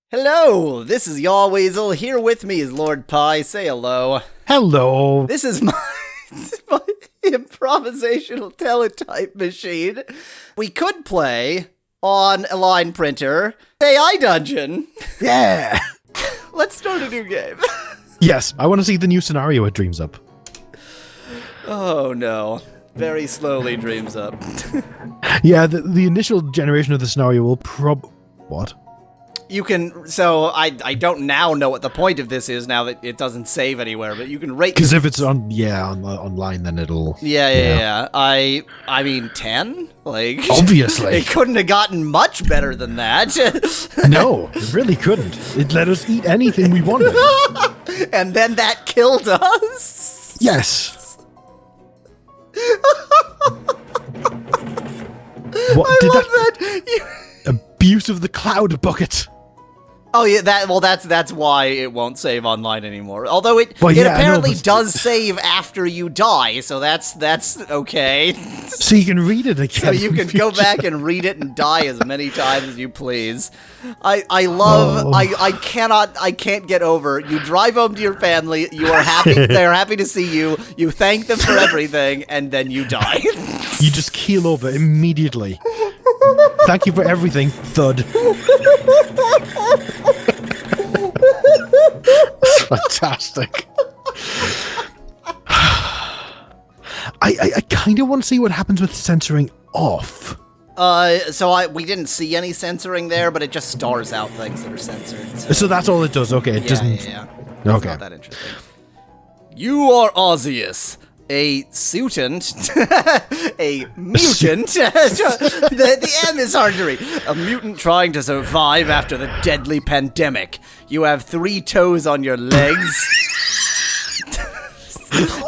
Hello, this is Yahweasel. Here with me is Lord Pi. Say hello. Hello. This is my improvisational teletype machine. We could play on a line printer, AI Dungeon. Yeah. Let's start a new game. Yes, I want to see the new scenario it dreams up. Oh no. Very slowly dreams up. Yeah, the initial generation of the scenario will What? You can, so I don't now know what the point of this is now that it doesn't save anywhere, but you can rate. Because if it's online, then it'll. Yeah. I mean, 10? Like, obviously. It couldn't have gotten much better than that. No, it really couldn't. It let us eat anything we wanted. And then that killed us. Yes. What I did love that? Abuse of the cloud bucket. Oh yeah, that's why it won't save online anymore. Although it Yeah, apparently does save after you die, so that's okay. So you can read it again. So you can go back and read it and die as many times as you please. I love. I can't get over. You drive home to your family. You are happy. They're happy to see you. You thank them for everything, and then you die. You just keel over immediately. Thank you for everything, thud. That's fantastic. I kind of want to see what happens with censoring off. We didn't see any censoring there, but it just stars out things that are censored. So that's all it does. Okay, it doesn't. Yeah. Okay. It's not that interesting. You are Osseous, a suitant, a mutant. the M is hard to read. A mutant trying to survive after the deadly pandemic. You have 3 toes on your legs.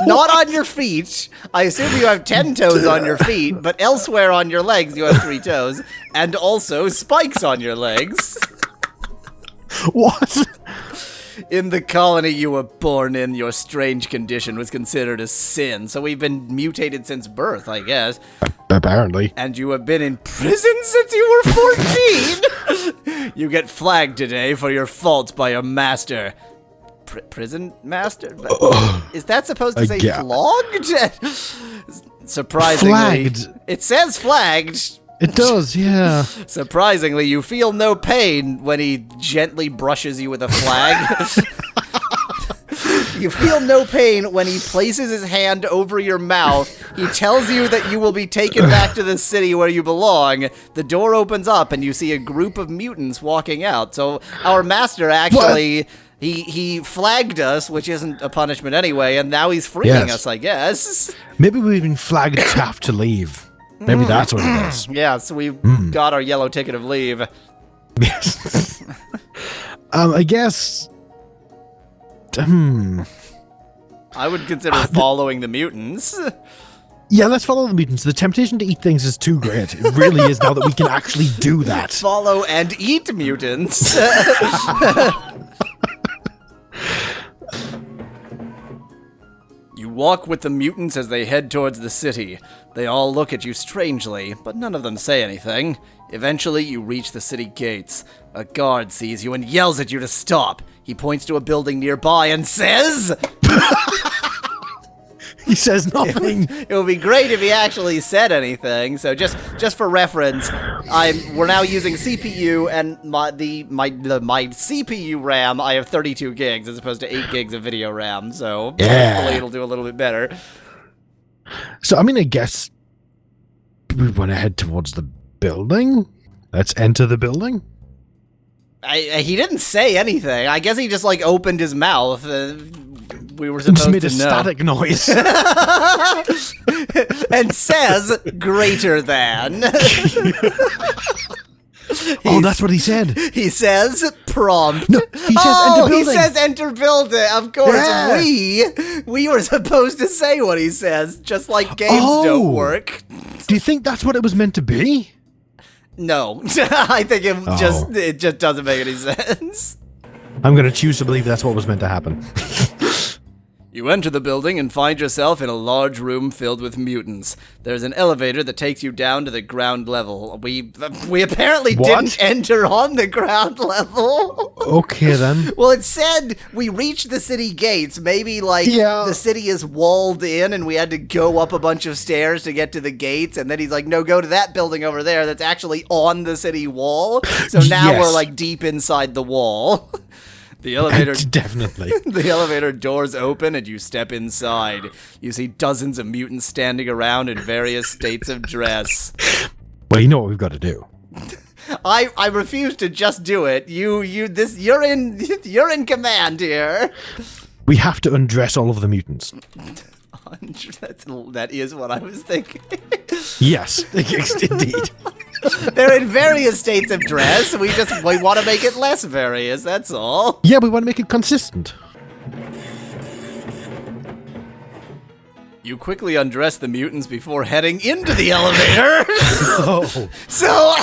Not on your feet. I assume you have 10 toes on your feet, but elsewhere on your legs you have 3 toes, and also spikes on your legs. What? In the colony you were born in, your strange condition was considered a sin, so we've been mutated since birth, I guess. Apparently. And you have been in prison since you were 14! You get flagged today for your faults by your master. Prison master? Is that supposed to say flogged? Surprisingly. Flagged. It says flagged. It does, yeah. Surprisingly, you feel no pain when he gently brushes you with a flag. You feel no pain when he places his hand over your mouth. He tells you that you will be taken back to the city where you belong. The door opens up and you see a group of mutants walking out. So our master actually... What? He flagged us, which isn't a punishment anyway, and now he's freeing us, I guess. Maybe we've been flagged to have to leave. Maybe that's what it is. Yeah, so we've got our yellow ticket of leave. Yes. I guess... I would consider following the mutants. Yeah, let's follow the mutants. The temptation to eat things is too great. It really is now that we can actually do that. Follow and eat mutants. You walk with the mutants as they head towards the city. They all look at you strangely, but none of them say anything. Eventually, you reach the city gates. A guard sees you and yells at you to stop. He points to a building nearby and says... He says nothing. It would be great if he actually said anything. So just for reference, we're now using CPU, and my CPU RAM, I have 32 gigs as opposed to 8 gigs of video RAM. So hopefully it'll do a little bit better. So I mean, I guess we want to head towards the building. Let's enter the building. He didn't say anything. I guess he just like opened his mouth. We were supposed to know. Just made a static noise. And says greater than. Oh, that's what he said. He says prompt. No, he says enter building. He says enter building. Of course, yeah. We were supposed to say what he says, just like games don't work. Do you think that's what it was meant to be? No, I think it just doesn't make any sense. I'm going to choose to believe that's what was meant to happen. You enter the building and find yourself in a large room filled with mutants. There's an elevator that takes you down to the ground level. We apparently didn't enter on the ground level. Okay, then. Well, it said we reached the city gates. Maybe, the city is walled in and we had to go up a bunch of stairs to get to the gates. And then he's like, no, go to that building over there that's actually on the city wall. So now we're, deep inside the wall. The elevator definitely. The elevator doors open and you step inside. You see dozens of mutants standing around in various states of dress. Well, you know what we've got to do. I refuse to just do it. You're in command here. We have to undress all of the mutants. That is what I was thinking. Yes, indeed. They're in various states of dress. We want to make it less various, that's all. Yeah, we want to make it consistent. You quickly undress the mutants before heading into the elevator. Oh. So,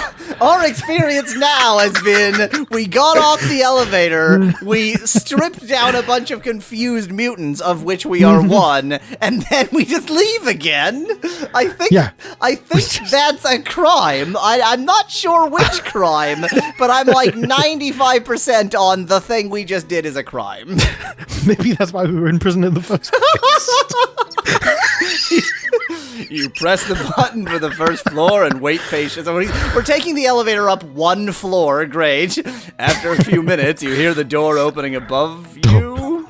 our experience now has been, we got off the elevator, we stripped down a bunch of confused mutants, of which we are one, and then we just leave again. I think that's a crime. I'm not sure which crime, but I'm 95% on the thing we just did is a crime. Maybe that's why we were in prison in the first place. You press the button for the first floor and wait patiently. We're taking the elevator up one floor. Great. After a few minutes, you hear the door opening above you.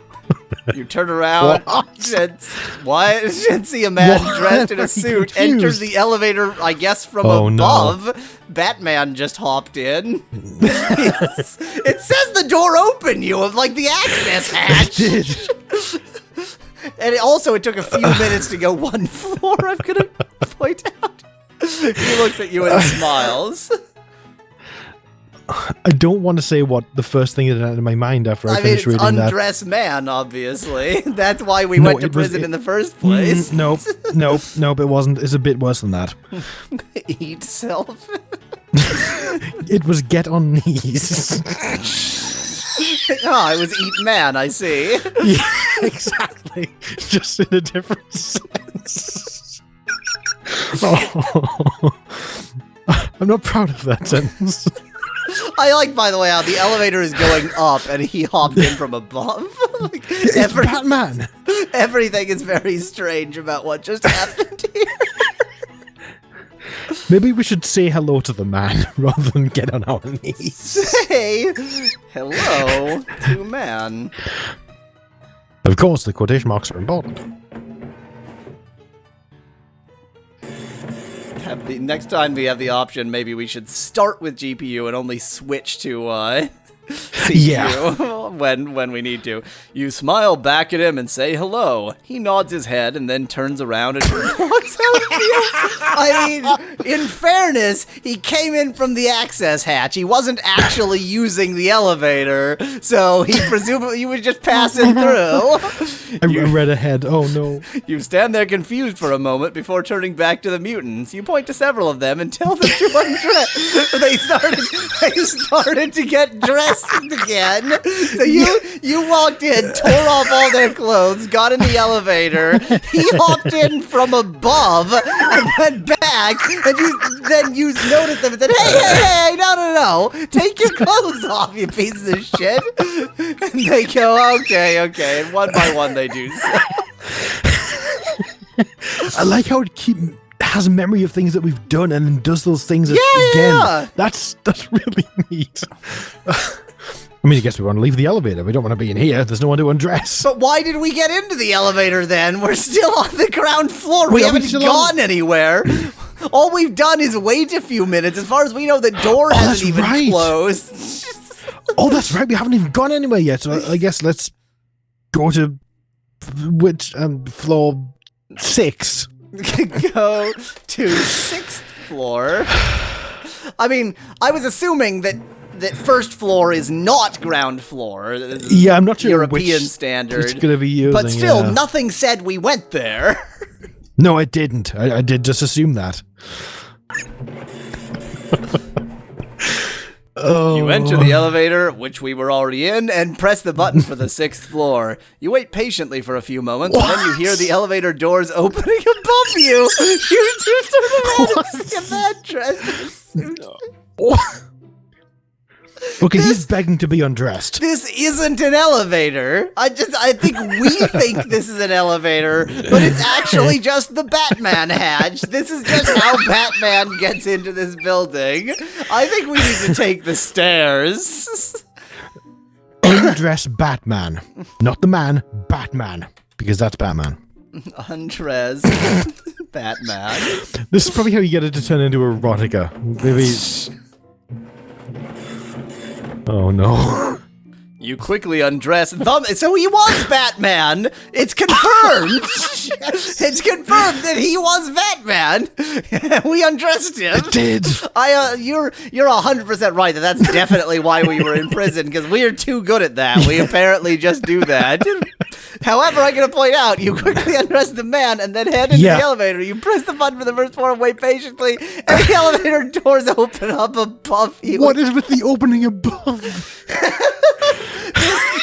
You turn around and see a man dressed in a suit enters the elevator, I guess, from above. No. Batman just hopped in. It says the door opened you of the access hatch. It did. And it took a few minutes to go one floor, I'm going to point out. He looks at you and smiles. I don't want to say what the first thing that entered my mind after I finished reading that. It's undressed man, obviously. That's why we went to prison in the first place. Nope, it wasn't. It's a bit worse than that. Eat self. It was get on knees. Oh, it was eat man, I see. Yeah, exactly. Just in a different sense. Oh. I'm not proud of that sentence. I like, by the way, how the elevator is going up and he hopped in from above. It's Batman. Everything is very strange about what just happened here. Maybe we should say hello to the man rather than get on our knees. Say hello to man. Of course, the quotation marks are important. Next time we have the option, maybe we should start with GPU and only switch to CPU when we need to. You smile back at him and say hello. He nods his head and then turns around and walks out of you. I mean, in fairness, he came in from the access hatch. He wasn't actually using the elevator, so he presumably was just passing through. I read ahead. Oh no. You stand there confused for a moment before turning back to the mutants. You point to several of them and tell them to undress. They started to get dressed again. So you walked in, tore off all their clothes, got in the elevator. He hopped in from above and went back, and you noticed them and said, hey, no, take your clothes off, you pieces of shit. And they go, okay, and one by one they do so. I like how it has a memory of things that we've done and then does those things again. Yeah. That's really neat. I mean, I guess we want to leave the elevator. We don't want to be in here. There's no one to undress. But why did we get into the elevator then? We're still on the ground floor. We haven't gone anywhere. All we've done is wait a few minutes. As far as we know, the door hasn't even closed. Oh, that's right. We haven't even gone anywhere yet. So I guess let's go to which floor 6. Go to 6th floor. I mean, I was assuming that first floor is not ground floor. Yeah, I'm not sure European standard. It's going to be using, but still, nothing said we went there. No, I didn't. I did just assume that. Oh. You enter the elevator, which we were already in, and press the button for the 6th floor. You wait patiently for a few moments, and then you hear the elevator doors opening above you. You turn around and see a man dressed in a suit. Okay, he's begging to be undressed. This isn't an elevator. I think we think this is an elevator, but it's actually just the Batman hatch. This is just how Batman gets into this building. I think we need to take the stairs. Undress Batman. Not the man, Batman. Because that's Batman. Undress Batman. This is probably how you get it to turn into erotica. Maybe... Oh no. You quickly undress so he was Batman! It's confirmed! It's confirmed that he was Batman! We undressed him! It did! You're 100% right that's definitely why we were in prison, because we are too good at that. We apparently just do that. However, I'm going to point out, you quickly undress the man and then head into the elevator. You press the button for the first floor and wait patiently, and the elevator doors open up above you. What is with the opening above?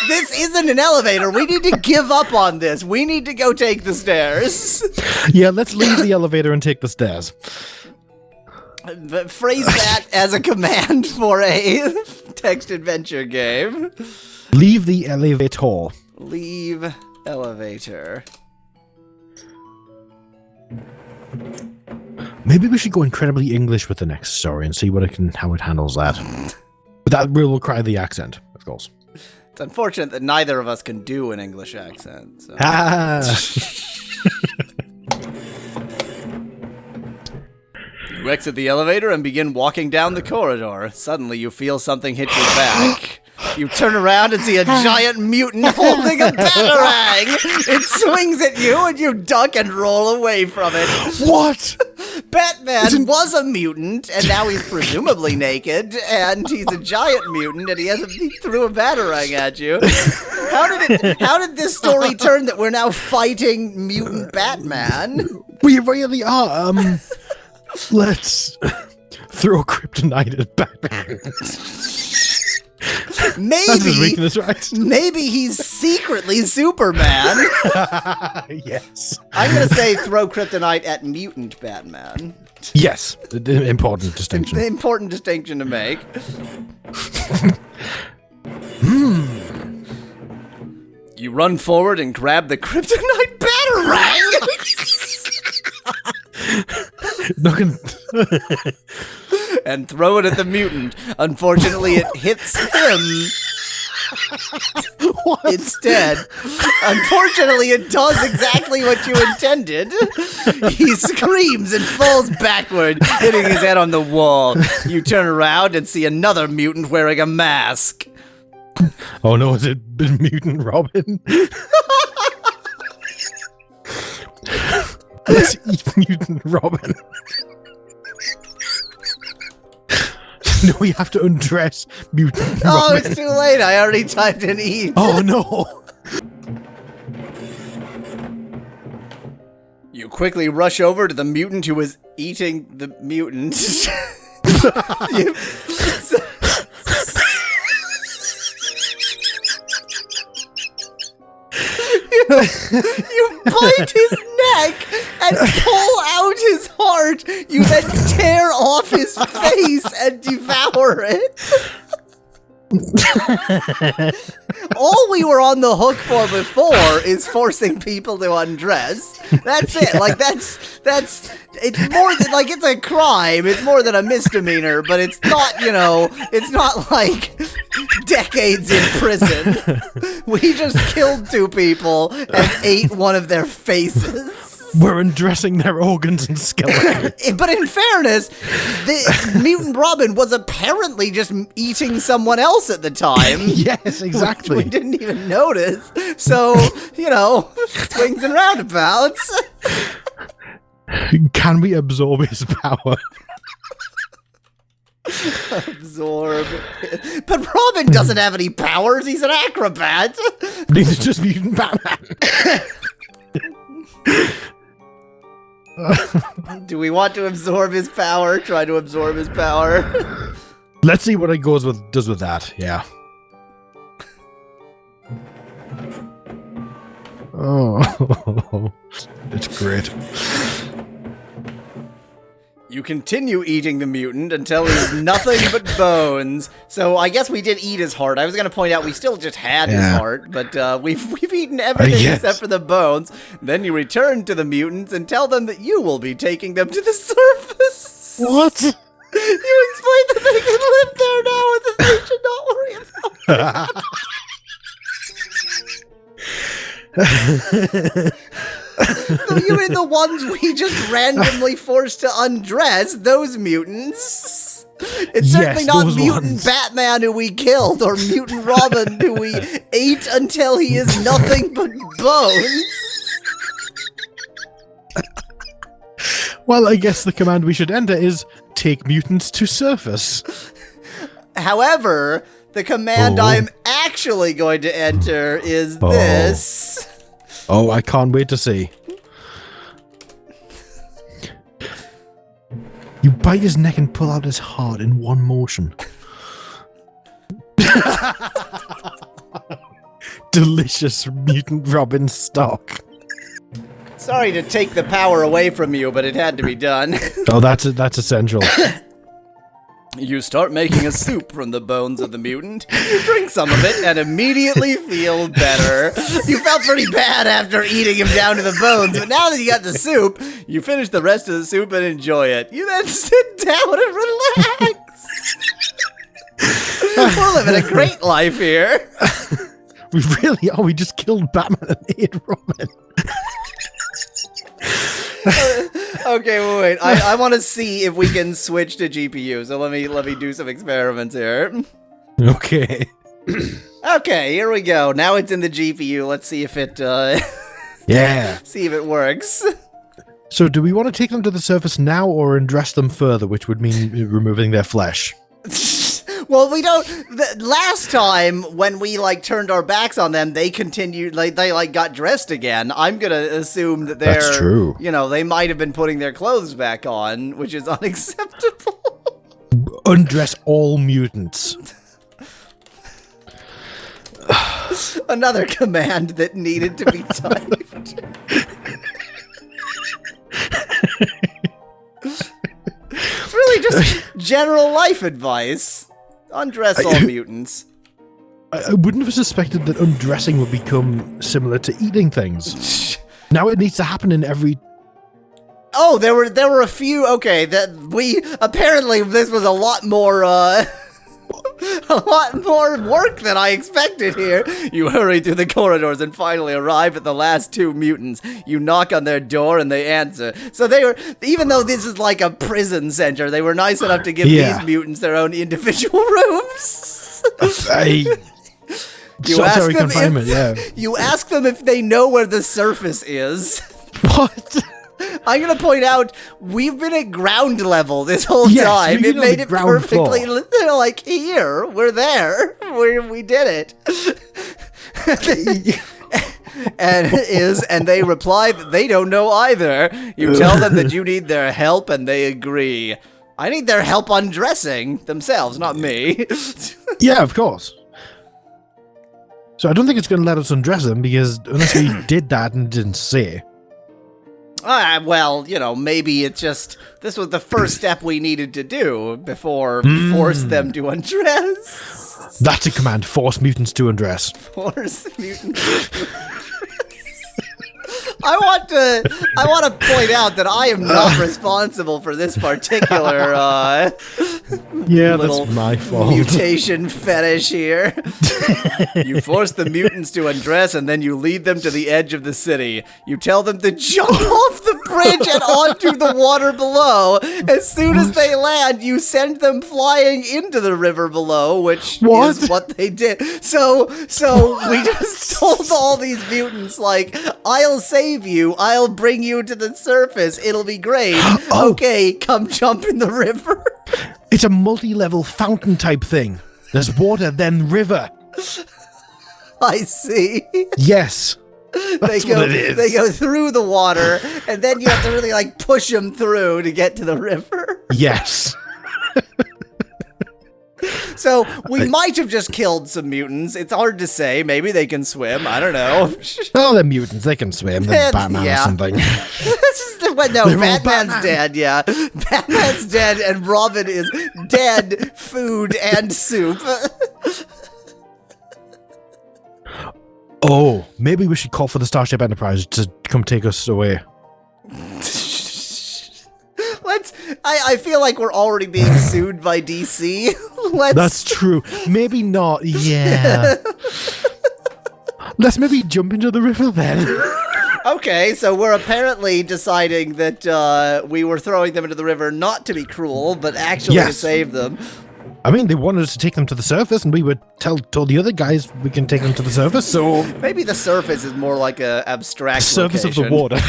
This isn't an elevator. We need to give up on this. We need to go take the stairs. Yeah, let's leave the elevator and take the stairs. But phrase that as a command for a text adventure game. Leave the elevator. Leave elevator. Maybe we should go incredibly English with the next story and see how it handles that. But that will require the accent, of course. It's unfortunate that neither of us can do an English accent. So. You exit the elevator and begin walking down the corridor. Suddenly you feel something hit your back. You turn around and see a giant mutant holding a batarang. It swings at you and you duck and roll away from it. What? Batman was a mutant, and now he's presumably naked, and he's a giant mutant, and he threw a batarang at you. How did this story turn that we're now fighting mutant Batman? We really are. Let's throw kryptonite at Batman. Maybe he's secretly Superman. Yes. I'm going to say throw kryptonite at mutant Batman. Yes. Important distinction. Important distinction to make. You run forward and grab the kryptonite batarang. And throw it at the mutant. Unfortunately, it hits him instead. Unfortunately, it does exactly what you intended. He screams and falls backward, hitting his head on the wall. You turn around and see another mutant wearing a mask. Oh no, is it Mutant Robin? Let's eat Mutant Robin. No, we have to undress Mutant Robin. Oh, it's too late. I already typed in eat. Oh no. You quickly rush over to the mutant who is eating the mutant. You bite his neck and pull out his heart. You then tear off his face and devour it. All we were on the hook for before is forcing people to undress. That's it. Like that's it's more than like it's a crime. It's more than a misdemeanor, but it's not, it's not like decades in prison. We just killed two people and ate one of their faces. We're undressing their organs and skeletons. But in fairness, the Mutant Robin was apparently just eating someone else at the time. Yes, exactly. We didn't even notice. So, swings and roundabouts. Can we absorb his power? Absorb. But Robin doesn't have any powers. He's an acrobat. He's just Mutant Batman. Do we want to absorb his power? Try to absorb his power. Let's see what it does with that. Yeah. Oh, it's great. You continue eating the mutant until he's nothing but bones. So I guess we did eat his heart. I was going to point out we still just had his heart, but we've eaten everything except for the bones. Then you return to the mutants and tell them that you will be taking them to the surface. What? You explain that they can live there now and that they should not worry about it. You mean the ones we just randomly forced to undress? Those mutants? It's certainly not Mutant ones. Batman who we killed, or Mutant Robin who we ate until he is nothing but bones. Well, I guess the command we should enter is take mutants to surface. However, the command I'm actually going to enter is this. Oh, I can't wait to see. You bite his neck and pull out his heart in one motion. Delicious Mutant Robin stock. Sorry to take the power away from you, but it had to be done. Oh, that's essential. You start making a soup from the bones of the mutant. You drink some of it and immediately feel better. You felt pretty bad after eating him down to the bones, but now that you got the soup, you finish the rest of the soup and enjoy it. You then sit down and relax. We're living a great life here. We really are. We just killed Batman and ate Robin. Okay, wait. I want to see if we can switch to GPU. So let me do some experiments here. Okay. Okay, here we go. Now it's in the GPU. Let's see if it yeah. See if it works. So do we want to take them to the surface now or undress them further, which would mean removing their flesh? Well, we don't. Last time when we turned our backs on them, they continued. They got dressed again. I'm gonna assume that they're. That's true. They might have been putting their clothes back on, which is unacceptable. Undress all mutants. Another command that needed to be typed. It's really just general life advice. Undress all mutants. I wouldn't have suspected that undressing would become similar to eating things. Now it needs to happen in every... Oh, there were a few... Okay, apparently this was a lot more, a lot more work than I expected here. You hurry through the corridors and finally arrive at the last two mutants. You knock on their door and they answer. So they were, even though this is like a prison center, they were nice enough to give these mutants their own individual rooms. You ask them if they know where the surface is. What? I'm going to point out, we've been at ground level this whole time. It made it perfectly, they're like, here, we're there, we did it. And they reply that they don't know either. You tell them that you need their help and they agree. I need their help undressing themselves, not me. Yeah, of course. So I don't think it's going to let us undress them, because unless we did that and didn't say. Well, maybe it's just, this was the first step we needed to do before force them to undress. That's a command, force mutants to undress. Force mutants to undress. I want to point out that I am not responsible for this particular that's my fault. Mutation fetish here. You force the mutants to undress and then you lead them to the edge of the city. You tell them to jump off the bridge and onto the water below. As soon as they land, you send them flying into the river below, which is what they did. So we just told all these mutants, I'll save you, I'll bring you to the surface, it'll be great. Okay, come jump in the river. It's a multi-level fountain type thing. There's water, then river. I see. Yes. That's what it is. They go through the water, and then you have to really push them through to get to the river. Yes. So we might have just killed some mutants. It's hard to say. Maybe they can swim. I don't know. Oh, they're mutants. They can swim. They're Batman or something. No, Batman's dead, yeah. Batman's dead, and Robin is dead, food, and soup. Oh, maybe we should call for the Starship Enterprise to come take us away. I feel like we're already being sued by DC. That's true. Maybe not, yeah. Let's maybe jump into the river then. Okay, so we're apparently deciding that we were throwing them into the river not to be cruel, but actually to save them. I mean, they wanted us to take them to the surface, and we would told the other guys we can take them to the surface, so... Maybe the surface is more like a abstract surface location. of the water.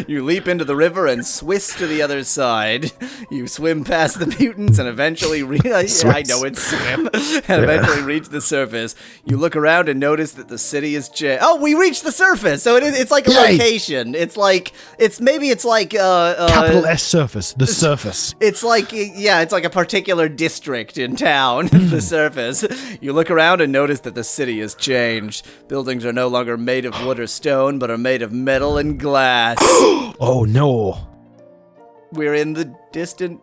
You leap into the river and swiss to the other side. You swim past the mutants and eventually I know it's swim. And eventually reach the surface. You look around and notice that the city is Oh, we reached the surface. So it's like a location. It's like capital S surface, the surface. It's like it's like a particular district in town, the surface. You look around and notice that the city has changed. Buildings are no longer made of wood or stone, but are made of metal and glass. Oh no. We're in the distant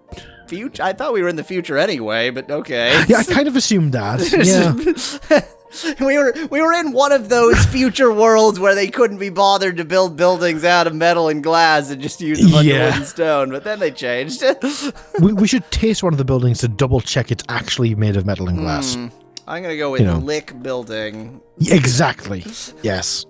future. I thought we were in the future anyway, but okay. Yeah, I kind of assumed that. Yeah. we were in one of those future worlds where they couldn't be bothered to build buildings out of metal and glass and just use a bunch of wood and stone, but then they changed. we should taste one of the buildings to double check it's actually made of metal and glass. I'm gonna go with Lick Building. Exactly. Yes.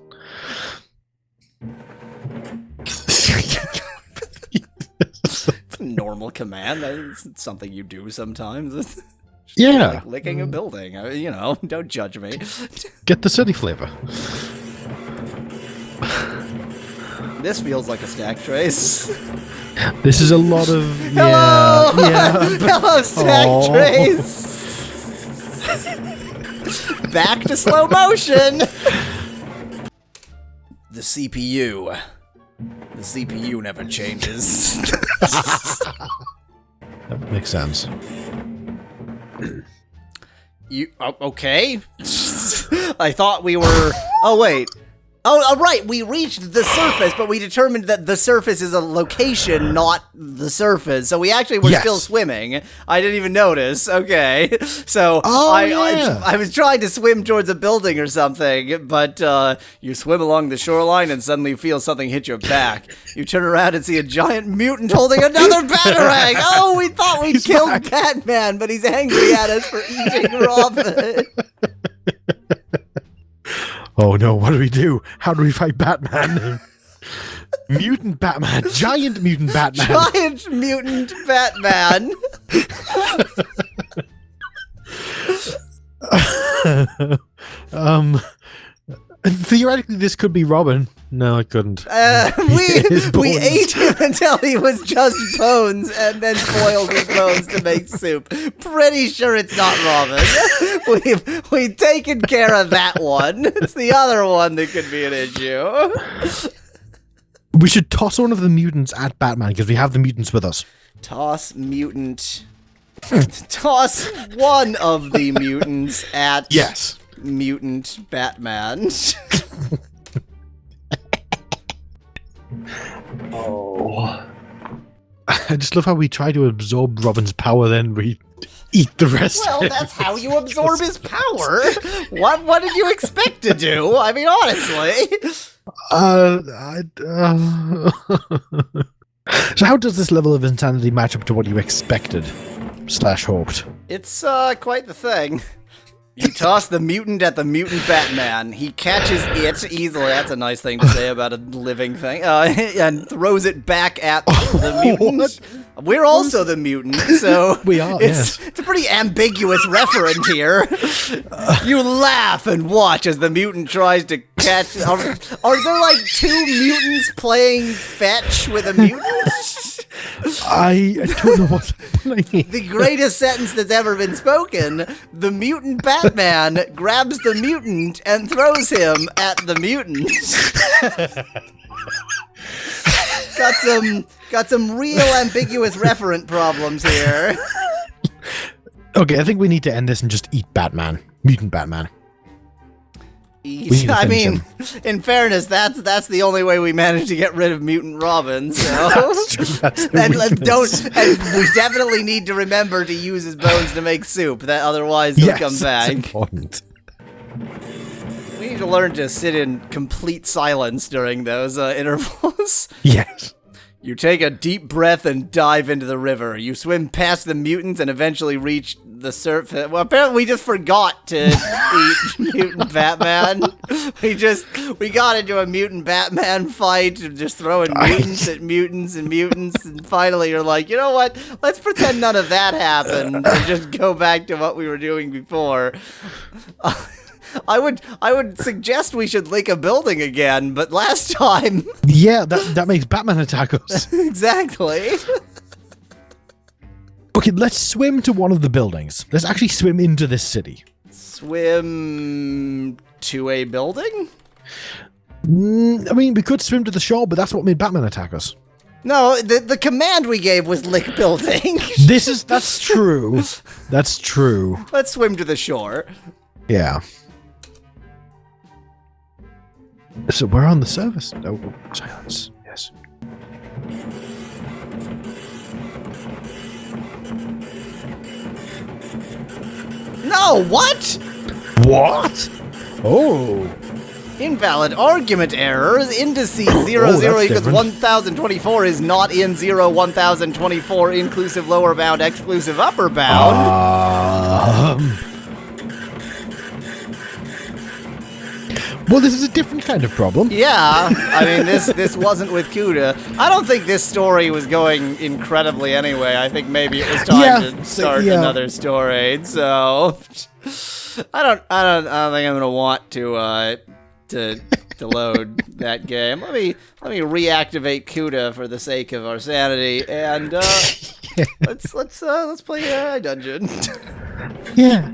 It's a normal command. It's something you do sometimes. Like licking a building. Don't judge me. Get the city flavor. This feels like a stack trace. This is a lot of Hello! Hello, stack trace. Back to slow motion. The CPU. The CPU never changes. That makes sense. Okay? I thought we were... Oh, wait. Oh, right, we reached the surface, but we determined that the surface is a location, not the surface. So we actually were still swimming. I didn't even notice. Okay. So I was trying to swim towards a building or something, but you swim along the shoreline and suddenly you feel something hit your back. You turn around and see a giant mutant holding another batarang. Oh, we thought we killed Batman, but he's angry at us for eating Robin. Oh no, what do we do? How do we fight Batman? Mutant Batman. Giant mutant Batman. Giant mutant Batman. Theoretically, this could be Robin. No, it couldn't. We ate him until he was just bones, and then boiled his bones to make soup. Pretty sure it's not Robin. We've taken care of that one. It's the other one that could be an issue. We should toss one of the mutants at Batman because we have the mutants with us. Toss mutant. Toss one of the mutants at mutant Batman. Oh. I just love how we try to absorb Robin's power, then we eat the rest. Well, that's how you absorb his power. What did you expect to do? I mean, honestly. So how does this level of insanity match up to what you expected / hoped? It's quite the thing. You toss the mutant at the mutant Batman. He catches it easily. That's a nice thing to say about a living thing. And throws it back at the mutant. We're also the mutant, so we are. It's a pretty ambiguous referent here. You laugh and watch as the mutant tries to catch. Are there like two mutants playing fetch with a mutant? I don't know what's happening. The greatest sentence that's ever been spoken. The mutant Batman grabs the mutant and throws him at the mutant. Got some real ambiguous referent problems here. Okay, I think we need to end this and just eat Batman. Mutant Batman. We need to I finish mean, him. in fairness, that's the only way we managed to get rid of Mutant Robin. So That's true. That's the and weakness. and we definitely need to remember to use his bones to make soup. That otherwise he'll Yes, come that's back. important. We need to learn to sit in complete silence during those intervals. Yes. You take a deep breath and dive into the river. You swim past the mutants and eventually reach the surface. Well, apparently we just forgot to eat Mutant Batman. We got into a Mutant Batman fight, just throwing mutants at mutants and mutants, and finally you're like, you know what? Let's pretend none of that happened and just go back to what we were doing before. I would suggest we should lick a building again, but last time... Yeah, that makes Batman attack us. Exactly. Okay, let's swim to one of the buildings. Let's actually swim into this city. Swim to a building? I mean, we could swim to the shore, but that's what made Batman attack us. No, the command we gave was lick building. That's true. That's true. Let's swim to the shore. Yeah. So we're on the surface. Oh, silence. Yes. No, what? What? Oh. Invalid argument errors. Indices 0, 0 that's equals different. 1024 is not in 0, 1024 inclusive lower bound, exclusive upper bound. Well, this is a different kind of problem. Yeah, I mean, this wasn't with Cuda. I don't think this story was going incredibly anyway. I think maybe it was time to start another story. So I don't think I'm gonna want to load that game. Let me reactivate Cuda for the sake of our sanity, and let's play a dungeon. Yeah.